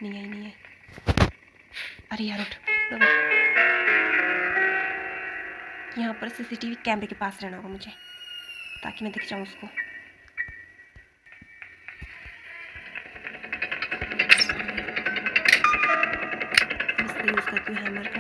नहीं आई नहीं आई। अरे यार उठ। यहाँ पर सीसीटीवी कैमरे के पास रहना होगा मुझे, ताकि मैं दिख जाऊँ उसको। इसका यूज़ करती हूँ हैमर का।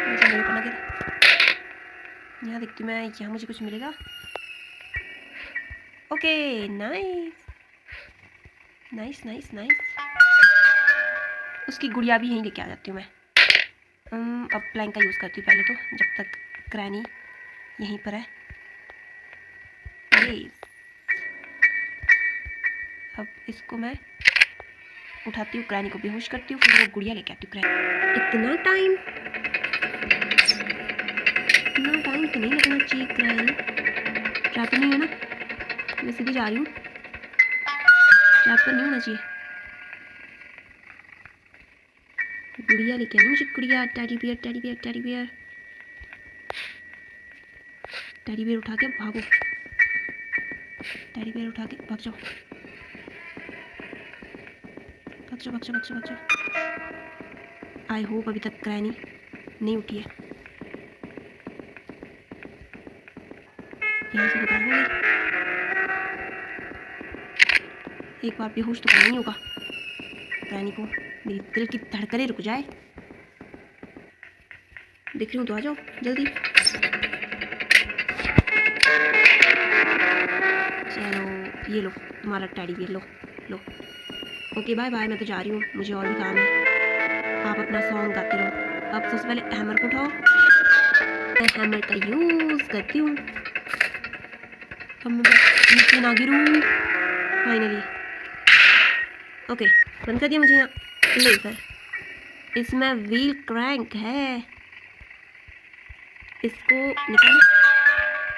मुझे मेरे को लगे यहाँ दिखती मैं, यहाँ मुझे कुछ मिलेगा। Okay nice nice nice nice. उसकी गुड़िया भी यहीं लेके आ जाती हूँ मैं। अब प्लैंक का यूज़ करती हूँ पहले तो, जब तक ग्रैनी यहीं पर है। अब इसको मैं उठाती हूँ, ग्रैनी को बेहोश करती हूँ, फिर वो गुड़िया लेके आती हूँ ग्रैनी। इतना टाइम तो नहीं लगना चाहिए ग्रैनी। ट्रैप नहीं है ना, मैं सीधे जा रही हूँ। ट्रैप पर नहीं होना चाहिए। गुड़िया लेके आई मुझे, गुड़िया। Teddy bear teddy bear teddy bear teddy bear उठा के भागो। टेडी बियर उठा के भाग जाओ, भाग जाओ भाग जाओ भाग जाओ भाग जाओ। आई होप अभी तक ग्रैनी नहीं उठी है। यहाँ से निकाल गई। एक बार बेहोश तो नहीं होगा ग्रैनी को। मेरी दिल की धड़कनें रुक जाए। दिख रही हूँ तो आ जाओ जल्दी। चलो ये लो तुम्हारा टेडी बियर, लो लो। ओके बाय बाय, मैं तो जा रही हूँ, मुझे और भी काम है। आप अपना सॉन्ग गाते रहो। अब सबसे पहले हैमर को उठाओ। मैं हैमर का यूज़ करती हूँ। अब मैं नीचे ना गिरूँ फाइनली। ओके बंद कर दिया मुझे यहाँ। ले सर, इसमें व्हील क्रैंक है। इसको निकालो,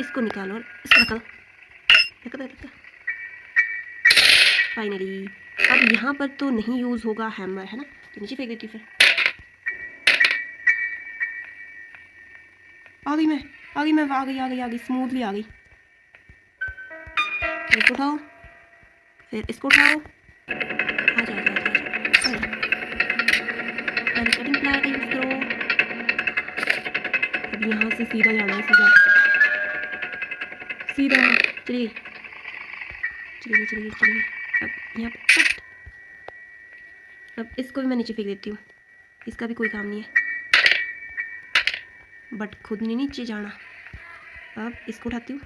इसको निकालो और इसको निकालो। फाइनली अब यहाँ पर तो नहीं यूज़ होगा हैमर, है ना, तो नीचे फेंक देती हूँ। फिर आ गई मैं आ गई स्मूथली आ गई। इसको उठाओ, फिर इसको उठाओ। आ जा पहले कटिंग प्लायर यूज़ करो। अब यहाँ से सीधा जाना है, सीधा चलिए। अब यहाँ पर कट। अब इसको भी मैं नीचे फेंक देती हूँ, इसका भी कोई काम नहीं है। बट खुद नहीं नीचे जाना। अब इसको उठाती हूँ,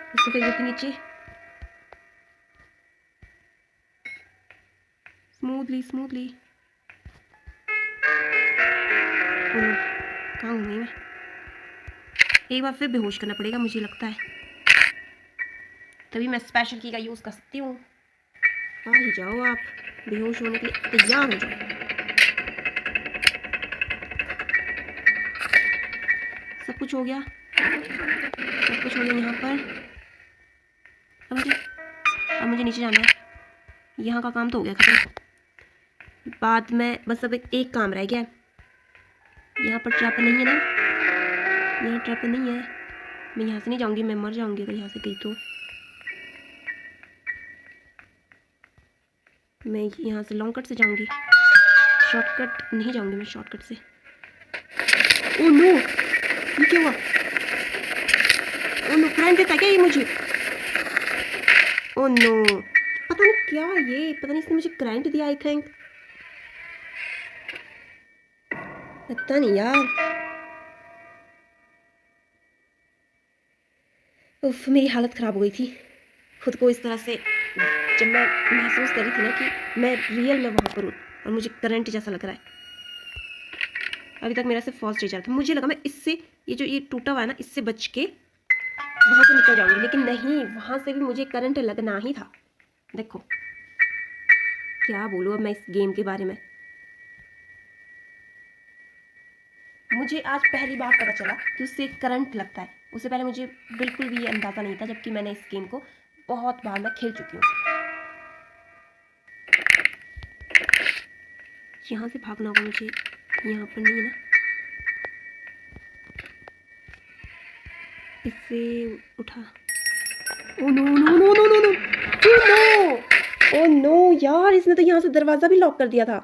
इसको फेंक देती नीचे स्मूथली। कहाँ हूँ मैं? एक बार फिर बेहोश करना पड़ेगा मुझे लगता है, तभी मैं स्पेशल की का यूज़ कर सकती हूँ। आ ही जाओ आप, बेहोश होने के लिए तैयार हो जाओ। सब कुछ हो गया यहाँ पर। अब मुझे नीचे जाना है। यहाँ का काम तो हो गया खत्म। बाद में बस अब एक काम रह गया। यहाँ पर ट्रैपर नहीं है ना, यहाँ ट्रैपर नहीं है। मैं यहाँ से नहीं जाऊँगी, मैं मर जाऊँगी अगर यहाँ से गई तो। मैं यहाँ से लॉन्ग कट से जाऊँगी, शॉर्टकट नहीं जाऊँगी मैं शॉर्टकट से। ओह नो, ये क्या हुआ? ओह नो, करंट देता क्या ये मुझे? ओह नो, पता नहीं क्या ये, पता नहीं इसने मुझे करंट दिया आई थिंक। पता नहीं यार। उफ, मेरी हालत ख़राब हो गई थी खुद को इस तरह से, जब मैं महसूस कर रही थी ना कि मैं रियल में वहाँ पर हूँ और मुझे करंट जैसा लग रहा है। अभी तक मेरा सिर्फ फर्स्ट रीचार्ज था। मुझे लगा मैं इससे, ये टूटा हुआ है ना, इससे बच के वहाँ से निकल जाऊँगी, लेकिन नहीं, वहाँ से भी मुझे करंट लगना ही था। देखो क्या बोलूँ अब मैं इस गेम के बारे में। मुझे आज पहली बार पता चला कि उससे करंट लगता है। उससे पहले मुझे बिल्कुल भी अंदाज़ा नहीं था, जबकि मैंने इस गेम को बहुत बार मैं खेल चुकी हूँ। यहाँ से भागना होगा मुझे, यहाँ पर नहीं है ना। इससे उठा, oh no no no no no no, oh no, oh no यार, इसने तो यहाँ से दरवाजा भी लॉक कर दिया था।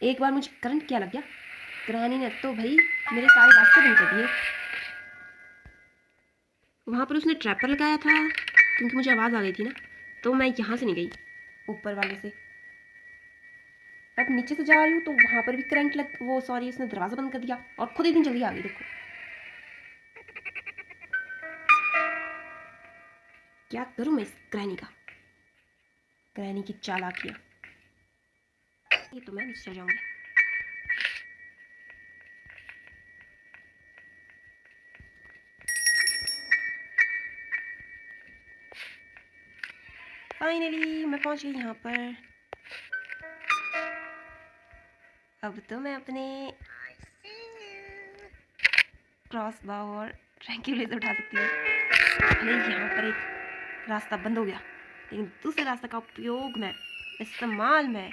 एक बार मुझे करंट क्या लग गया, ग्रैनी ने तो भाई मेरे सारे रास्ते बंद कर दिए। वहाँ पर उसने ट्रैपर लगाया था क्योंकि मुझे आवाज़ आ गई थी ना, तो मैं यहाँ से नहीं गई ऊपर वाले से। अब नीचे से जा रही हूँ तो वहाँ पर भी करंट लग, वो सॉरी, उसने दरवाज़ा बंद कर दिया और खुद इतनी जल्दी आ गई। देखो क्या करूँ मैं इस ग्रैनी का, ग्रैनी की चालाकियाँ। ये तो मैं नीचे चल जाऊँगी। फाइनली मैं पहुँच गई यहाँ पर। अब तो मैं अपने क्रॉस बाउ और ट्रैंक्यूलाइजर उठा सकती हूँ। भले यहाँ पर एक रास्ता बंद हो गया, लेकिन दूसरे रास्ते का उपयोग मैं, इस्तेमाल मैं,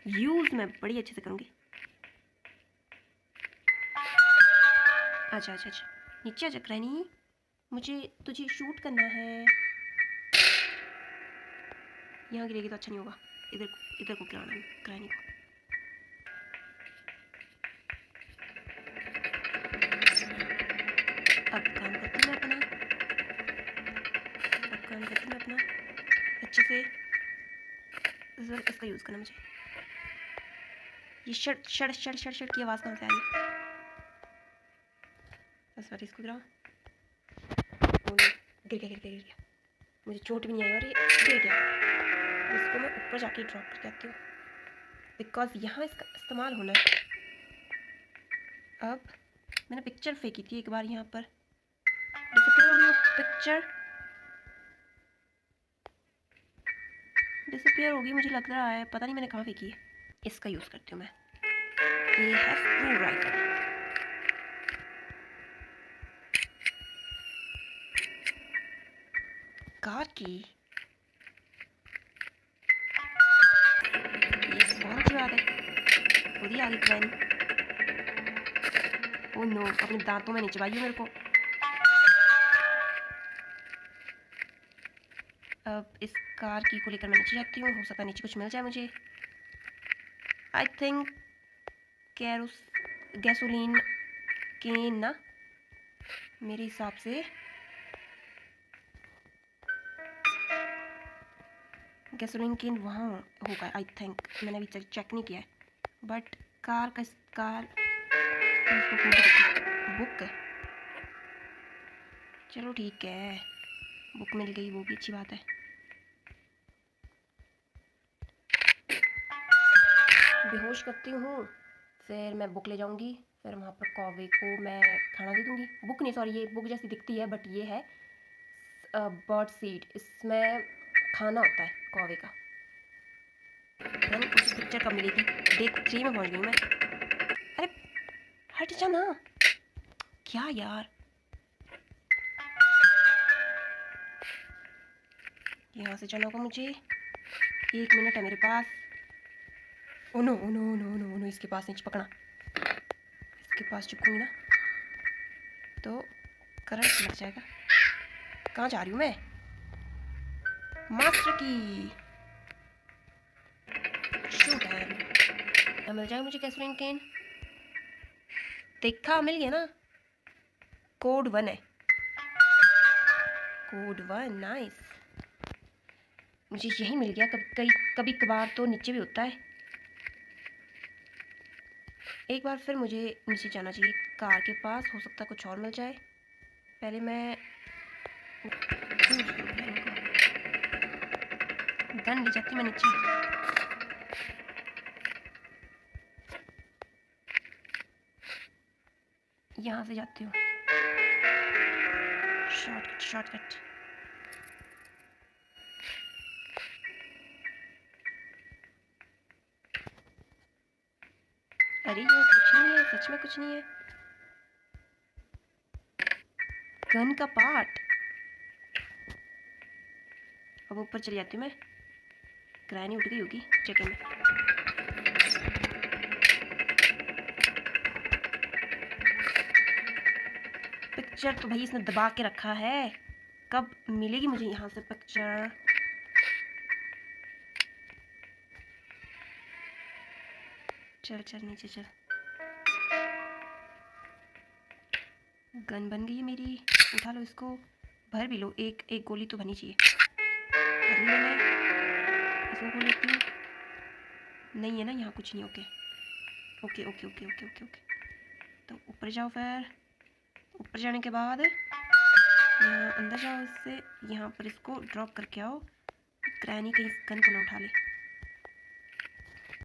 यूज़ मैं बड़ी अच्छे से करूँगी। अच्छा अच्छा अच्छा, नीचे आजा ग्रैनी, मुझे तुझे शूट करना है। यहाँ गिरेगी तो अच्छा नहीं होगा, इधर इधर को गिराना है ग्रैनी को। अब काम करती मैं अपना, अब काम करती मैं अपना अच्छे से। इसका यूज़ करना मुझे। ये shirt shirt shirt shirt shirt की आवाज़ कहाँ से आ रही है? बस बार इसको गिराओ। गिर गया गिर गया गिर गया, मुझे चोट भी नहीं आई और ये गिर गया। इसको मैं ऊपर जाके ड्रॉप करके आती हूँ बिकॉज यहाँ इसका इस्तेमाल होना है। अब मैंने पिक्चर फेंकी थी एक बार यहाँ पर, डिसअपीयर होगी मुझे लग रहा है, पता नहीं मैंने कहाँ फेंकी है। इसका यूज़ करती हूँ मैं, ये है स्क्रू ड्राइवर। कार की ये बहुत अच्छी बात है, खुद ही आ गई ट्रेन। ओह नो, अपने दांतों में नहीं चबाई है मेरे को। अब इस कार की को लेकर मैं नीचे जाती हूँ, हो सकता है नीचे कुछ मिल जाए मुझे। आई थिंक गैसोलीन कैन ना, मेरे हिसाब से गैसोलीन कैन वहाँ होगा आई थिंक, मैंने अभी चेक नहीं किया है। बट कार का बुक, चलो ठीक है, बुक मिल गई, वो भी अच्छी बात है। बेहोश करती हूँ, फिर मैं बुक ले जाऊँगी, फिर वहाँ पर कौवे को मैं खाना दे दूँगी। बुक नहीं सॉरी, ये बुक जैसी दिखती है बट ये है बर्ड सीड, इसमें खाना होता है कौवे का। मैंने कुछ पिक्चर कब मिली थी, डे 3 में पहुँच गई मैं। अरे हट जा ना, क्या यार, यहाँ से जाना होगा मुझे, 1 मिनट है मेरे पास। Oh no oh no oh no oh no oh no, इसके पास नहीं पकड़ा, इसके पास चिपकूंगी ना तो करंट लग जाएगा। कहाँ जा रही हूँ मैं? मास्टर की शूट है, मिल जाए मुझे गैसोलीन कैन। देखा, मिल गया ना, कोड 1 है, कोड 1 नाइस। मुझे यही मिल गया, कभी कभार तो नीचे भी होता है। एक बार फिर मुझे नीचे जाना चाहिए कार के पास, हो सकता है कुछ और मिल जाए। पहले मैं गन ले जाती मैं नीचे। यहाँ से जाती हूँ, शॉर्टकट शॉर्टकट। अरे ये कुछ नहीं है, सच में कुछ नहीं है, गन का पार्ट। अब ऊपर चली जाती हूँ मैं, ग्रैनी उठ गई होगी चेकिंग में। पिक्चर तो भाई इसने दबा के रखा है, कब मिलेगी मुझे यहाँ से पिक्चर? चल चल नीचे चल। गन बन गई है मेरी, उठा लो इसको, भर भी लो, एक एक गोली तो बनी चाहिए। भर ली मैंने, इसको खोल लेती हूँ। नहीं है ना यहाँ कुछ नहीं। Okay okay okay okay okay okay okay. तो ऊपर जाओ, फिर ऊपर जाने के बाद यहाँ अंदर जाओ, इससे यहाँ पर इसको ड्रॉप करके आओ। ग्रैनी कहीं गन को ना उठा ले।